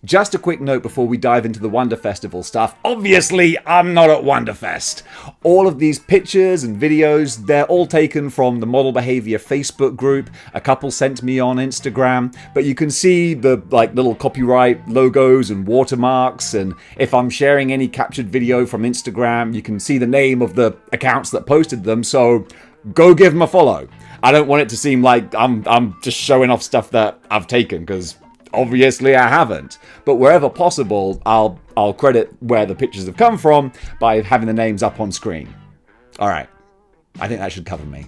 Just a quick note before we dive into the Wonder Festival stuff. Obviously, I'm not at Wonderfest. All of these pictures and videos, they're all taken from the Model Behaviour Facebook group. A couple sent me on Instagram, but you can see the little copyright logos and watermarks, and if I'm sharing any captured video from Instagram, you can see the name of the accounts that posted them, so go give them a follow. I don't want it to seem like I'm just showing off stuff that I've taken, because obviously I haven't, but wherever possible, I'll credit where the pictures have come from by having the names up on screen. Alright, I think that should cover me.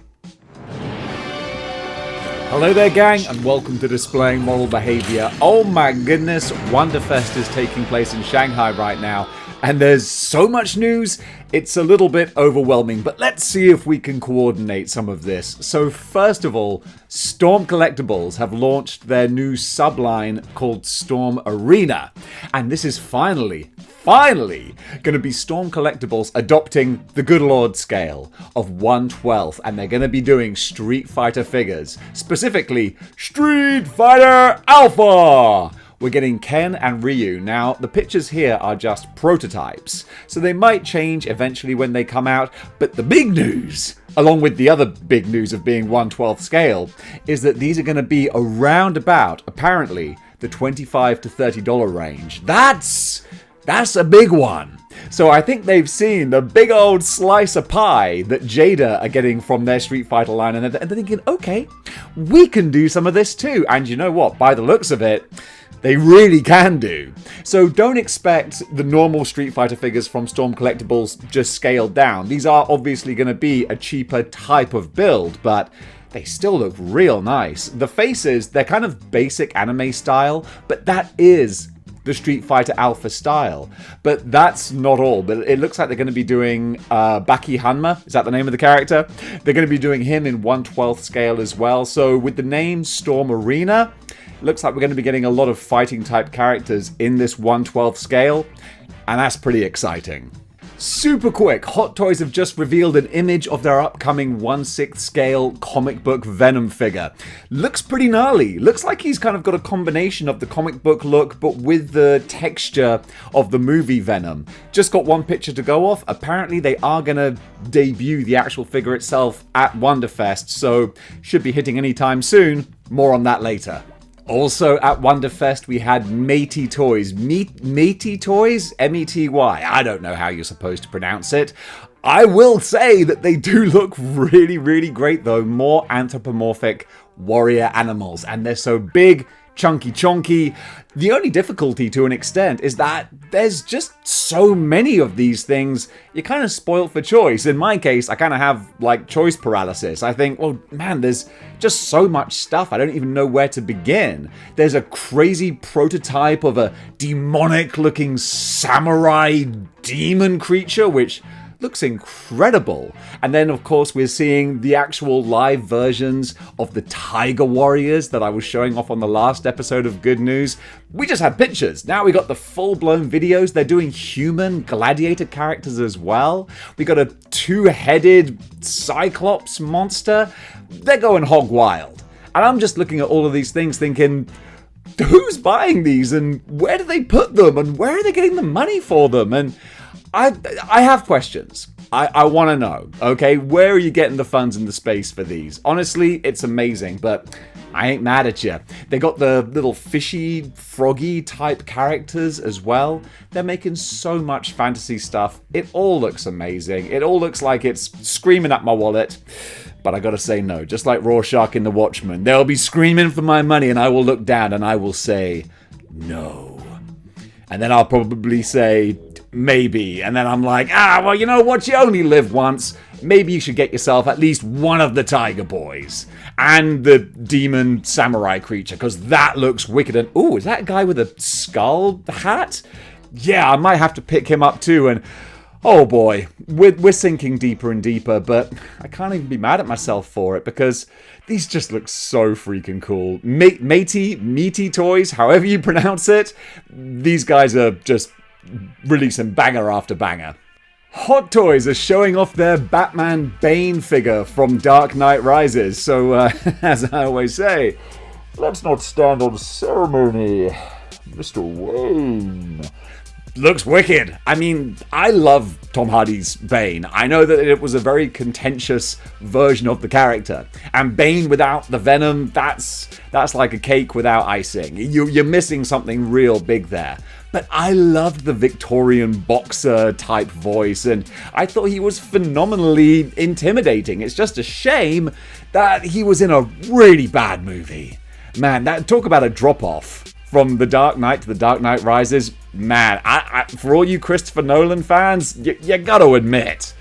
Hello there gang, and welcome to Displaying-Model-Behaviour. Oh my goodness, Wonderfest is taking place in Shanghai right now, and there's so much news, it's a little bit overwhelming, but let's see if we can coordinate some of this. So first of all, Storm Collectibles have launched their new subline called Storm Arena, and this is finally going to be Storm Collectibles adopting the good lord scale of 1/12, and they're going to be doing Street Fighter figures, specifically Street Fighter Alpha! We're getting Ken and Ryu. Now, the pictures here are just prototypes, so they might change eventually when they come out, but the big news, along with the other big news of being 1/12 scale, is that these are going to be around about, apparently, the $25 to $30 range. That's a big one. So I think they've seen the big old slice of pie that Jada are getting from their Street Fighter line, and they're thinking, okay, we can do some of this too. And you know what? By the looks of it, they really can do. So don't expect the normal Street Fighter figures from Storm Collectibles just scaled down. These are obviously going to be a cheaper type of build, but they still look real nice. The faces, they're kind of basic anime style, but that is the Street Fighter Alpha style. But that's not all. But it looks like they're going to be doing Baki Hanma. Is that the name of the character? They're going to be doing him in 1/12 scale as well. So with the name Storm Arena, it looks like we're going to be getting a lot of fighting type characters in this 1/12 scale. And that's pretty exciting. Super quick, Hot Toys have just revealed an image of their upcoming 1/6 scale comic book Venom figure. Looks pretty gnarly. Looks like he's kind of got a combination of the comic book look, but with the texture of the movie Venom. Just got one picture to go off. Apparently they are going to debut the actual figure itself at Wonderfest, so should be hitting anytime soon. More on that later. Also at Wonderfest, we had Matey Toys. Matey Toys? M-E-T-Y. I don't know how you're supposed to pronounce it. I will say that they do look really, really great though. More anthropomorphic warrior animals. And they're so big, chonky. The only difficulty to an extent is that there's just so many of these things, you're kind of spoiled for choice. In my case, I kind of have like choice paralysis. I think, well, man, there's just so much stuff. I don't even know where to begin. There's a crazy prototype of a demonic looking samurai demon creature, which looks incredible. And then, of course, we're seeing the actual live versions of the Tiger Warriors that I was showing off on the last episode of Good News. We just had pictures. Now we got the full-blown videos. They're doing human gladiator characters as well. We got a two-headed Cyclops monster. They're going hog wild. And I'm just looking at all of these things thinking, who's buying these and where do they put them and where are they getting the money for them? And I have questions. I want to know, okay, where are you getting the funds and the space for these? Honestly, it's amazing, but I ain't mad at you. They got the little fishy, froggy type characters as well. They're making so much fantasy stuff. It all looks amazing. It all looks like it's screaming at my wallet. But I gotta say no, just like Rorschach in The Watchmen. They'll be screaming for my money and I will look down and I will say, no. And then I'll probably say, maybe. And then I'm like, well, you know what? You only live once. Maybe you should get yourself at least one of the Tiger Boys. And the demon samurai creature, because that looks wicked. And, ooh, is that a guy with a skull hat? Yeah, I might have to pick him up too. And, oh boy, we're sinking deeper and deeper. But I can't even be mad at myself for it, because these just look so freaking cool. Meaty Toys, however you pronounce it. These guys are just releasing banger after banger. Hot Toys are showing off their Batman Bane figure from Dark Knight Rises. So, as I always say, let's not stand on ceremony. Mr. Wone. Looks wicked. I mean, I love Tom Hardy's Bane. I know that it was a very contentious version of the character. And Bane without the venom, that's like a cake without icing. You're missing something real big there. But I loved the Victorian boxer type voice, and I thought he was phenomenally intimidating. It's just a shame that he was in a really bad movie. Man, talk about a drop-off. From The Dark Knight to The Dark Knight Rises, man, for all you Christopher Nolan fans, you gotta admit,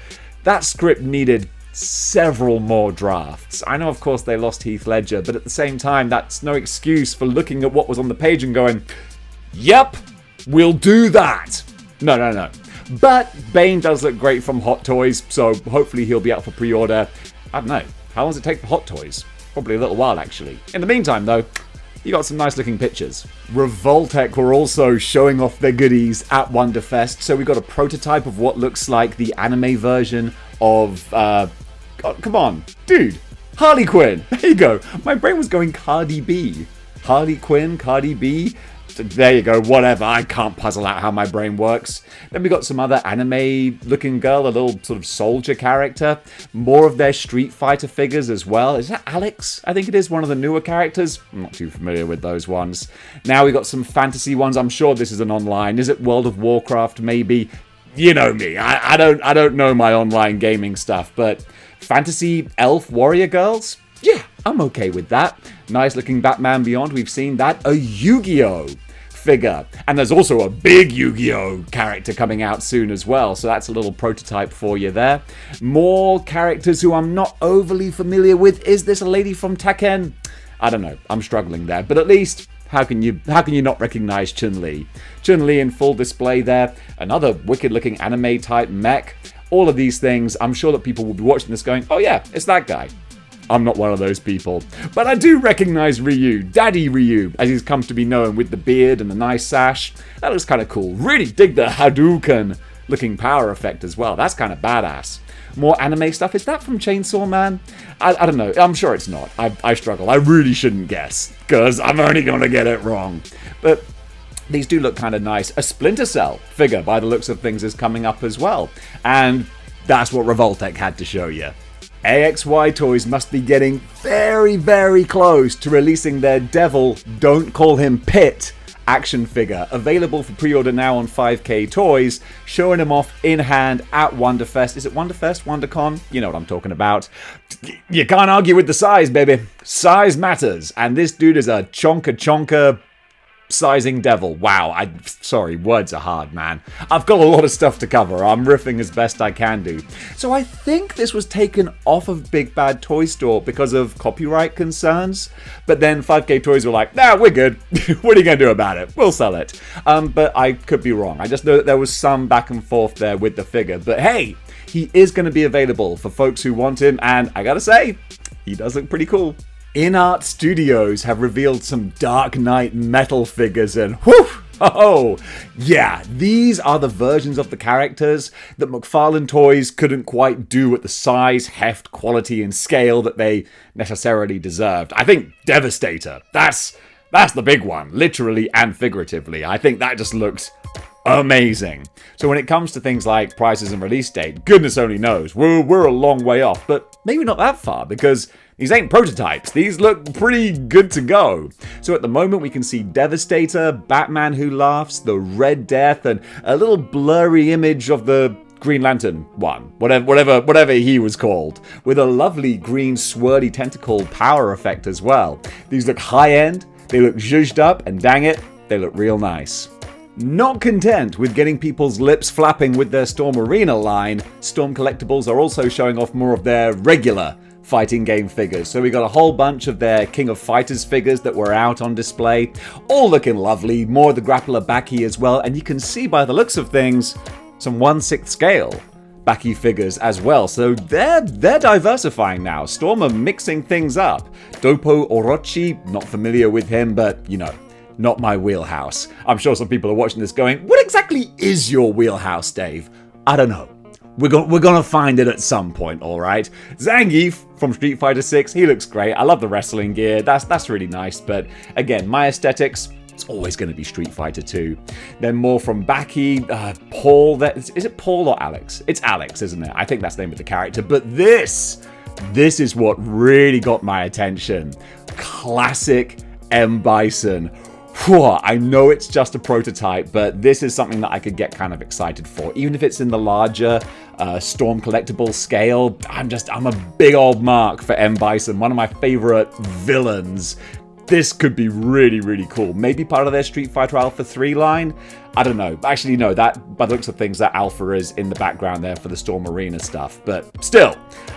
that script needed several more drafts. I know, of course, they lost Heath Ledger, but at the same time, that's no excuse for looking at what was on the page and going, yep, we'll do that. No. But Bane does look great from Hot Toys, so hopefully he'll be out for pre-order. I don't know, how long does it take for Hot Toys? Probably a little while, actually. In the meantime, though, you got some nice looking pictures. Revoltech were also showing off their goodies at Wonderfest, so we got a prototype of what looks like the anime version of, God, come on, dude, Harley Quinn. There you go. My brain was going Cardi B. Harley Quinn, Cardi B. There you go, whatever. I can't puzzle out how my brain works. Then we got some other anime-looking girl, a little sort of soldier character. More of their Street Fighter figures as well. Is that Alex? I think it is one of the newer characters. I'm not too familiar with those ones. Now we got some fantasy ones. I'm sure this is an online. Is it World of Warcraft, maybe? You know me. I don't know my online gaming stuff, but fantasy elf warrior girls? Yeah, I'm okay with that. Nice looking Batman Beyond. We've seen that. A Yu-Gi-Oh! Figure. And there's also a big Yu-Gi-Oh! Character coming out soon as well, so that's a little prototype for you there. More characters who I'm not overly familiar with. Is this a lady from Tekken? I don't know. I'm struggling there, but at least how can you not recognize Chun-Li? Chun-Li in full display there. Another wicked looking anime type mech. All of these things, I'm sure that people will be watching this going, oh yeah, it's that guy. I'm not one of those people. But I do recognize Ryu, Daddy Ryu, as he's come to be known with the beard and the nice sash. That looks kind of cool. Really dig the Hadouken looking power effect as well. That's kind of badass. More anime stuff. Is that from Chainsaw Man? I don't know. I'm sure it's not. I struggle. I really shouldn't guess, because I'm only going to get it wrong. But these do look kind of nice. A Splinter Cell figure, by the looks of things, is coming up as well. And that's what Revoltech had to show you. AXY Toys must be getting very, very close to releasing their Devil, Don't Call Him Pit action figure, available for pre-order now on 5K Toys, showing him off in hand at Wonderfest. Is it Wonderfest? WonderCon? You know what I'm talking about. You can't argue with the size, baby. Size matters, and this dude is a chonka sizing devil. Wow, sorry, words are hard, man. I've got a lot of stuff to cover. I'm riffing as best I can do. So I think this was taken off of Big Bad Toy Store because of copyright concerns. But then 5K Toys were like, nah, we're good. What are you going to do about it? We'll sell it. But I could be wrong. I just know that there was some back and forth there with the figure. But hey, he is going to be available for folks who want him. And I gotta say, he does look pretty cool. InArt Studios have revealed some Dark Knight metal figures, and whew, oh, yeah, these are the versions of the characters that McFarlane Toys couldn't quite do at the size, heft, quality, and scale that they necessarily deserved. I think Devastator, that's the big one, literally and figuratively. I think that just looks amazing. So when it comes to things like prices and release date, goodness only knows, we're a long way off, but maybe not that far, because these ain't prototypes. These look pretty good to go. So at the moment we can see Devastator, Batman Who Laughs, the Red Death, and a little blurry image of the Green Lantern one, whatever he was called, with a lovely green swirly tentacle power effect as well. These look high-end, they look zhuzhed up, and dang it, they look real nice. Not content with getting people's lips flapping with their Storm Arena line, Storm Collectibles are also showing off more of their regular fighting game figures. So we got a whole bunch of their King of Fighters figures that were out on display, all looking lovely, more of the grappler Baki as well, and you can see by the looks of things, some 1/6 scale Baki figures as well. So they're diversifying now. Storm are mixing things up. Dopo Orochi, not familiar with him, but you know, not my wheelhouse. I'm sure some people are watching this going, what exactly is your wheelhouse, Dave? I don't know. We're gonna find it at some point, alright? Zangief from Street Fighter 6, he looks great. I love the wrestling gear, that's really nice, but again, my aesthetics, it's always going to be Street Fighter 2. Then more from Baki, Paul. Is it Paul or Alex? It's Alex, isn't it? I think that's the name of the character. But this is what really got my attention. Classic M. Bison. Whew, I know it's just a prototype, but this is something that I could get kind of excited for. Even if it's in the larger Storm collectible scale, I'm a big old mark for M. Bison, one of my favorite villains. This could be really, really cool. Maybe part of their Street Fighter Alpha 3 line? I don't know. Actually, no, that, by the looks of things, that Alpha is in the background there for the Storm Arena stuff. But still,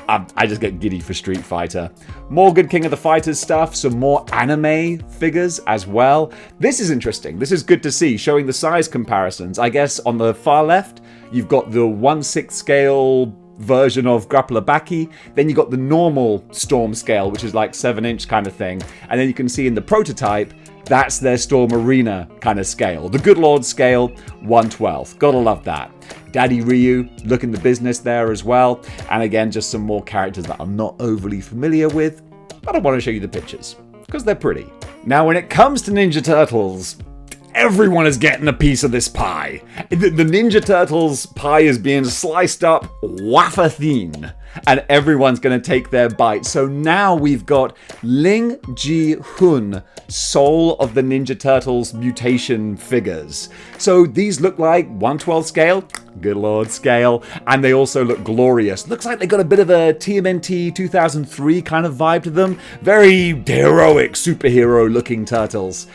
I just get giddy for Street Fighter. More good King of the Fighters stuff, some more anime figures as well. This is interesting. This is good to see, showing the size comparisons. I guess on the far left, you've got the 1/6 scale version of Grappler Baki, then you got the normal Storm scale, which is like 7-inch kind of thing, and then you can see in the prototype, that's their Storm Arena kind of scale. The Good Lord scale, 1/12. Gotta love that. Daddy Ryu, looking the business there as well, and again, just some more characters that I'm not overly familiar with, but I want to show you the pictures, because they're pretty. Now, when it comes to Ninja Turtles, everyone is getting a piece of this pie. The Ninja Turtles pie is being sliced up wafer thin, and everyone's going to take their bite. So now we've got Ling Ji Hun, Soul of the Ninja Turtles mutation figures. So these look like 1/12 scale, Good Lord scale, and they also look glorious. Looks like they got a bit of a TMNT 2003 kind of vibe to them. Very heroic, superhero looking turtles.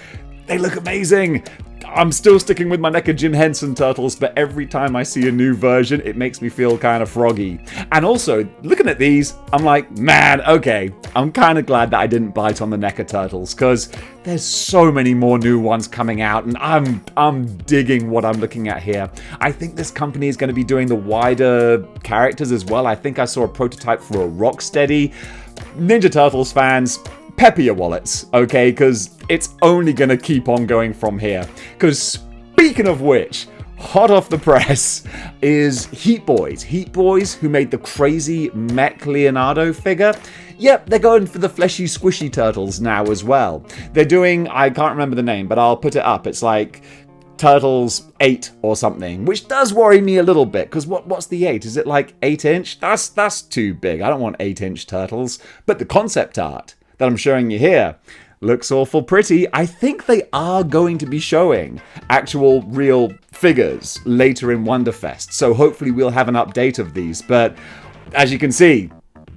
They look amazing. I'm still sticking with my NECA Jim Henson Turtles, but every time I see a new version, it makes me feel kind of froggy. And also, looking at these, I'm like, man, okay, I'm kind of glad that I didn't bite on the NECA Turtles, because there's so many more new ones coming out, and I'm digging what I'm looking at here. I think this company is going to be doing the wider characters as well. I think I saw a prototype for a Rocksteady. Ninja Turtles fans, pepper your wallets, okay? Because it's only going to keep on going from here. Because speaking of which, hot off the press is Heat Boys. Heat Boys, who made the crazy Mech Leonardo figure. Yep, they're going for the fleshy, squishy turtles now as well. They're doing, I can't remember the name, but I'll put it up. It's like Turtles 8 or something, which does worry me a little bit, because what's the 8? Is it like 8-inch? That's too big. I don't want 8-inch turtles. But the concept art that I'm showing you here looks awful pretty. I think they are going to be showing actual real figures later in Wonderfest, so hopefully we'll have an update of these. But as you can see,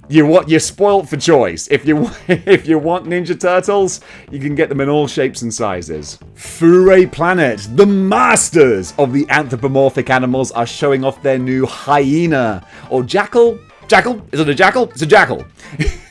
you're spoiled for choice. If you want Ninja Turtles, you can get them in all shapes and sizes. Furry Planet, the masters of the anthropomorphic animals, are showing off their new hyena or jackal. Jackal? Is it a jackal? It's a jackal.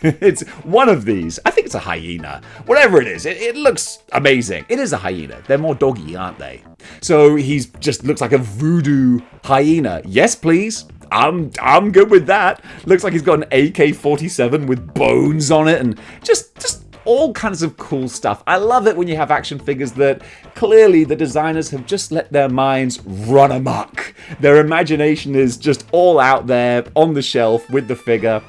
It's one of these. I think it's a hyena. Whatever it is, it looks amazing. It is a hyena. They're more doggy, aren't they? So he's just looks like a voodoo hyena. Yes, please. I'm good with that. Looks like he's got an AK-47 with bones on it and just all kinds of cool stuff. I love it when you have action figures that clearly the designers have just let their minds run amok. Their imagination is just all out there on the shelf with the figure,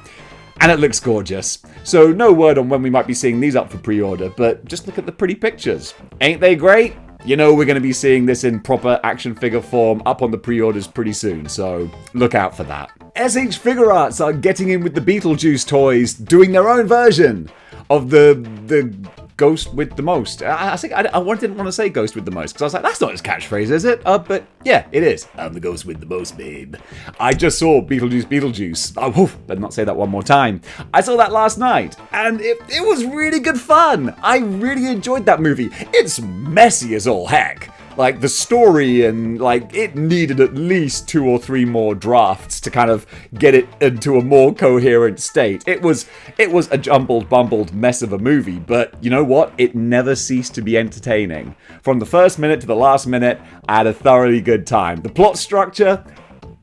and it looks gorgeous. So no word on when we might be seeing these up for pre-order, but just look at the pretty pictures. Ain't they great? You know we're going to be seeing this in proper action figure form up on the pre-orders pretty soon, so look out for that. SH Figure Arts are getting in with the Beetlejuice toys, doing their own version of the Ghost with the most. I think I didn't want to say Ghost with the most, because I was like, that's not his catchphrase, is it? But yeah, it is. I'm the Ghost with the most, babe. I just saw Beetlejuice. Oh, better not say that one more time. I saw that last night, and it was really good fun. I really enjoyed that movie. It's messy as all heck. Like, the story and, like, it needed at least 2 or 3 more drafts to kind of get it into a more coherent state. It was a jumbled, bumbled mess of a movie, but you know what? It never ceased to be entertaining. From the first minute to the last minute, I had a thoroughly good time. The plot structure,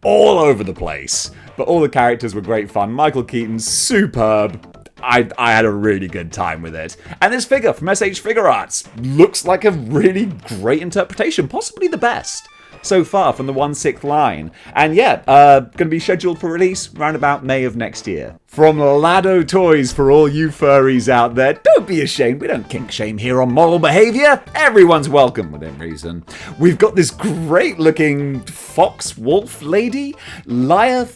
all over the place. But all the characters were great fun. Michael Keaton, superb. I had a really good time with it. And this figure from SH Figure Arts looks like a really great interpretation, possibly the best so far from the 1/6 line. And yeah, going to be scheduled for release around about May of next year. from Lado Toys for all you furries out there. Don't be ashamed. We don't kink shame here on Model Behaviour. Everyone's welcome within reason. We've got this great looking fox wolf lady. Lyre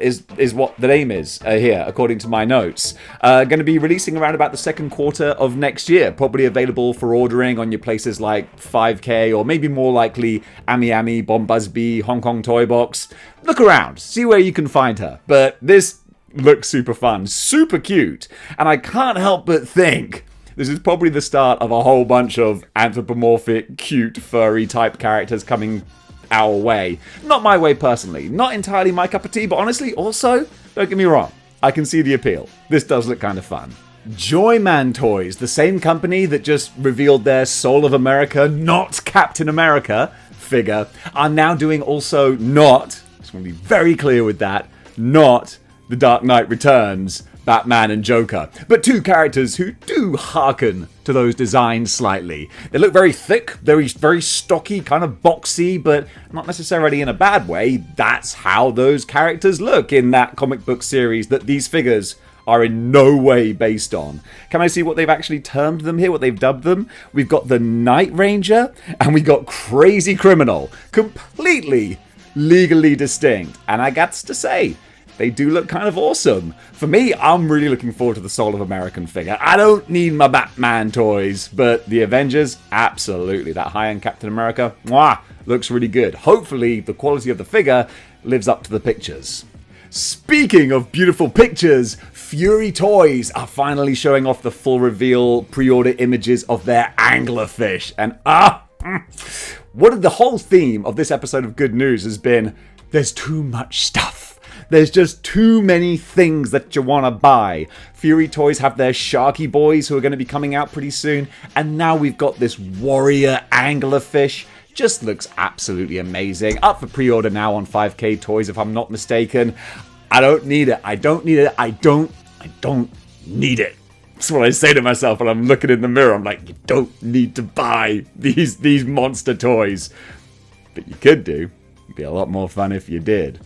is what the name is here, according to my notes. Going to be releasing around about the second quarter of next year. Probably available for ordering on your places like 5K or maybe more likely Ami Ami, Bombuzbee, Hong Kong Toy Box. Look around, see where you can find her. But this looks super fun, super cute, and I can't help but think this is probably the start of a whole bunch of anthropomorphic, cute, furry type characters coming our way. Not my way personally, not entirely my cup of tea, but honestly, also, don't get me wrong, I can see the appeal. This does look kind of fun. Joyman Toys, the same company that just revealed their Soul of America, not Captain America figure, are now doing also not, I just want to be very clear with that, not The Dark Knight Returns, Batman and Joker, but two characters who do hearken to those designs slightly. They look very thick, very stocky, kind of boxy, but not necessarily in a bad way. That's how those characters look in that comic book series that these figures are in no way based on. Can I see what they've actually termed them here, what they've dubbed them? We've got the Night Ranger, and we got Crazy Criminal. Completely legally distinct. And I got to say, they do look kind of awesome. For me, I'm really looking forward to the Soul of American figure. I don't need my Batman toys, but the Avengers, absolutely. That high-end Captain America, mwah, looks really good. Hopefully, the quality of the figure lives up to the pictures. Speaking of beautiful pictures, Fury Toys are finally showing off the full reveal pre-order images of their anglerfish. And the whole theme of this episode of Good News has been, there's too much stuff. There's just too many things that you want to buy. Fury Toys have their Sharky Boys who are going to be coming out pretty soon. And now we've got this warrior anglerfish. Just looks absolutely amazing. Up for pre-order now on 5K Toys if I'm not mistaken. I don't need it. I don't need it. I don't need it. That's what I say to myself when I'm looking in the mirror. I'm like, you don't need to buy these monster toys. But you could do. It'd be a lot more fun if you did.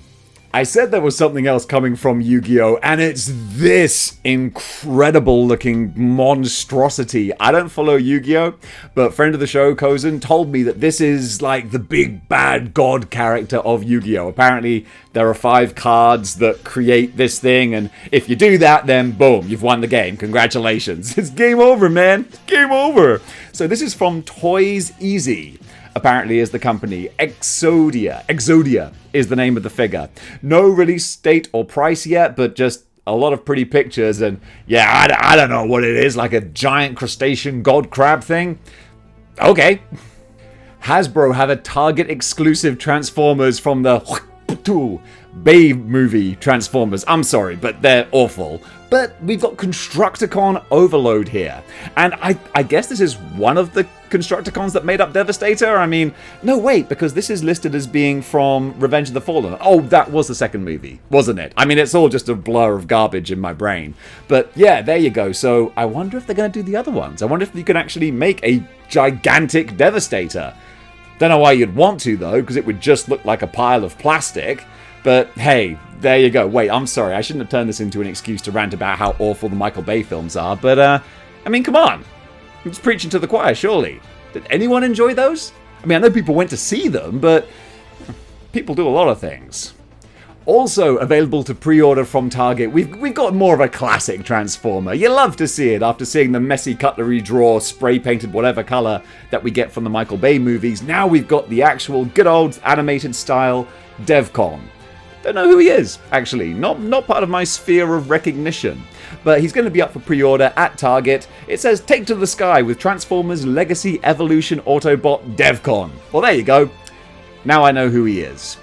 I said there was something else coming from Yu-Gi-Oh! And it's this incredible looking monstrosity. I don't follow Yu-Gi-Oh! But friend of the show, Kozen, told me that this is like the big bad god character of Yu-Gi-Oh! Apparently there are 5 cards that create this thing, and if you do that, then boom, you've won the game. Congratulations. It's game over, man. It's game over. So this is from Toys Easy. Apparently is the company. Exodia is the name of the figure. No release date or price yet, but just a lot of pretty pictures. And yeah, I don't know what it is, like a giant crustacean god crab thing. Okay. Hasbro have a Target exclusive Transformers from the Bay movie Transformers. I'm sorry, but they're awful. But we've got Constructicon Overload here. And I guess this is one of the Constructicons that made up Devastator? I mean, no, wait, because this is listed as being from Revenge of the Fallen. Oh, that was the second movie, wasn't it? I mean, it's all just a blur of garbage in my brain. But yeah, there you go. So I wonder if they're going to do the other ones. I wonder if you can actually make a gigantic Devastator. Don't know why you'd want to, though, because it would just look like a pile of plastic. But hey, there you go. Wait, I'm sorry. I shouldn't have turned this into an excuse to rant about how awful the Michael Bay films are. But, I mean, come on. I'm just preaching to the choir, surely. Did anyone enjoy those? I mean, I know people went to see them, but people do a lot of things. Also available to pre-order from Target, we've got more of a classic Transformer. You love to see it after seeing the messy cutlery drawer, spray-painted whatever color that we get from the Michael Bay movies. Now we've got the actual good old animated style Devcon. Don't know who he is, actually. Not part of my sphere of recognition. But he's going to be up for pre-order at Target. It says, take to the sky with Transformers Legacy Evolution Autobot Devcon. Well, there you go. Now I know who he is.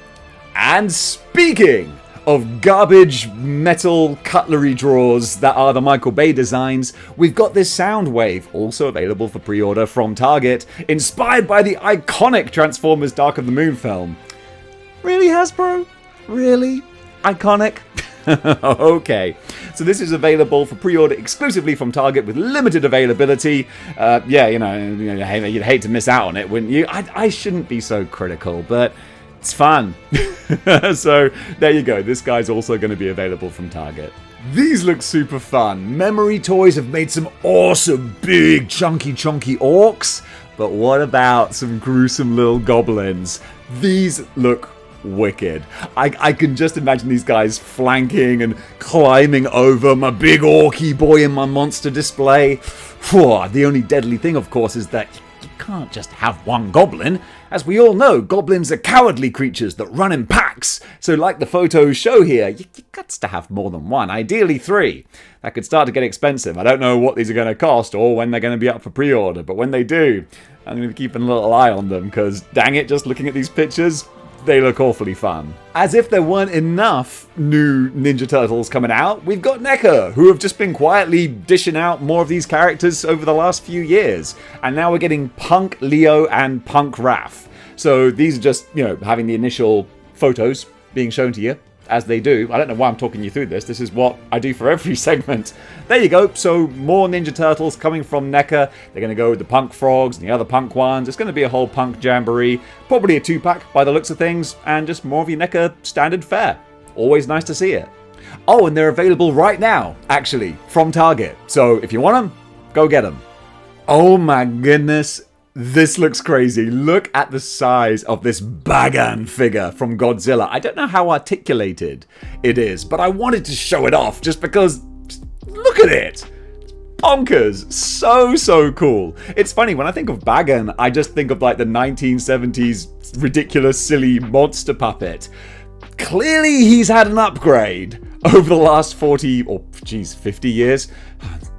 And speaking of garbage metal cutlery drawers that are the Michael Bay designs, we've got this Soundwave, also available for pre-order from Target, inspired by the iconic Transformers Dark of the Moon film. Really, Hasbro? Really? Iconic? Okay. So this is available for pre-order exclusively from Target with limited availability. Yeah, you'd hate to miss out on it, wouldn't you? I shouldn't be so critical, but it's fun. So there you go. This guy's also going to be available from Target. These look super fun. Memory Toys have made some awesome, big, chunky orcs. But what about some gruesome little goblins? These look wicked. I can just imagine these guys flanking and climbing over my big orky boy in my monster display. The only deadly thing, of course, is that you can't just have one goblin. As we all know, goblins are cowardly creatures that run in packs. So like the photos show here, you got to have more than one, ideally 3. That could start to get expensive. I don't know what these are going to cost or when they're going to be up for pre-order, but when they do, I'm going to be keeping a little eye on them because, dang it, just looking at these pictures, they look awfully fun. As if there weren't enough new Ninja Turtles coming out, we've got NECA, who have just been quietly dishing out more of these characters over the last few years. And now we're getting Punk Leo and Punk Raph. So these are just, having the initial photos being shown to you, as they do. I don't know why I'm talking you through this. This is what I do for every segment. There you go. So more Ninja Turtles coming from NECA. They're going to go with the Punk Frogs and the other Punk ones. It's going to be a whole Punk jamboree. Probably a 2-pack by the looks of things. And just more of your NECA standard fare. Always nice to see it. Oh, and they're available right now, actually, from Target. So if you want them, go get them. Oh my goodness. This looks crazy. Look at the size of this Bagan figure from Godzilla. I don't know how articulated it is, but I wanted to show it off just because, look at it. It's bonkers. So cool. It's funny, when I think of Bagan, I just think of like the 1970s ridiculous, silly monster puppet. Clearly he's had an upgrade over the last 50 years.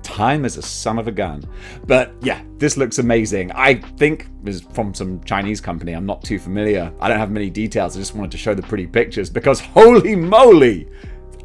Time is a son of a gun. But yeah, this looks amazing. I think this is from some Chinese company. I'm not too familiar. I don't have many details. I just wanted to show the pretty pictures because holy moly!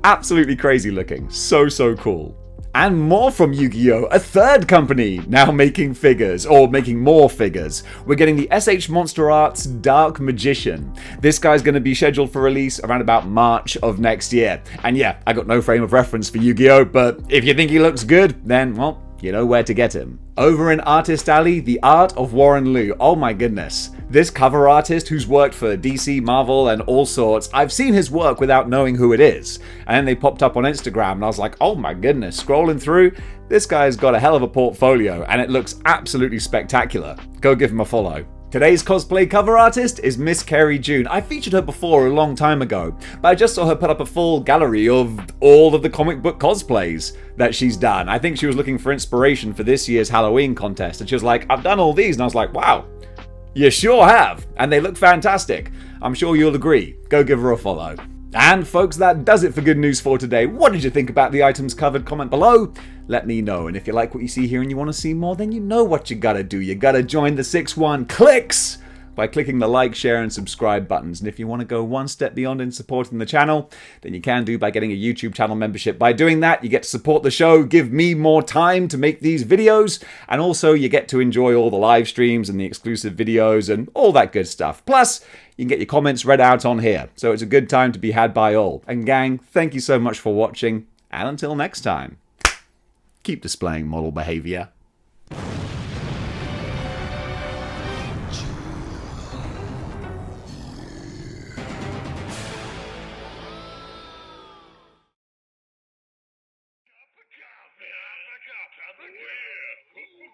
Absolutely crazy looking. So cool. And more from Yu-Gi-Oh! A third company now making figures, or making more figures. We're getting the SH Monster Arts Dark Magician. This guy's going to be scheduled for release around about March of next year. And yeah, I got no frame of reference for Yu-Gi-Oh! But if you think he looks good, then, well, you know where to get him. Over in Artist Alley, The Art of Warren Liu. Oh my goodness. This cover artist who's worked for DC, Marvel, and all sorts, I've seen his work without knowing who it is. And then they popped up on Instagram and I was like, oh my goodness, scrolling through, this guy's got a hell of a portfolio and it looks absolutely spectacular. Go give him a follow. Today's cosplay cover artist is Miss Carrie June. I featured her before a long time ago, but I just saw her put up a full gallery of all of the comic book cosplays that she's done. I think she was looking for inspiration for this year's Halloween contest, and she was like, I've done all these, and I was like, wow, you sure have, and they look fantastic. I'm sure you'll agree. Go give her a follow. And folks, that does it for Good News for today. What did you think about the items covered? Comment below. Let me know. And if you like what you see here and you want to see more, then you know what you gotta do. You gotta join the 6-1 clicks by clicking the like, share, and subscribe buttons. And if you want to go one step beyond in supporting the channel, then you can do by getting a YouTube channel membership. By doing that, you get to support the show, give me more time to make these videos, and also you get to enjoy all the live streams and the exclusive videos and all that good stuff. Plus, you can get your comments read out on here. So it's a good time to be had by all. And gang, thank you so much for watching, and until next time, keep displaying model behavior.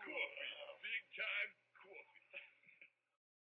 Coffee, big time.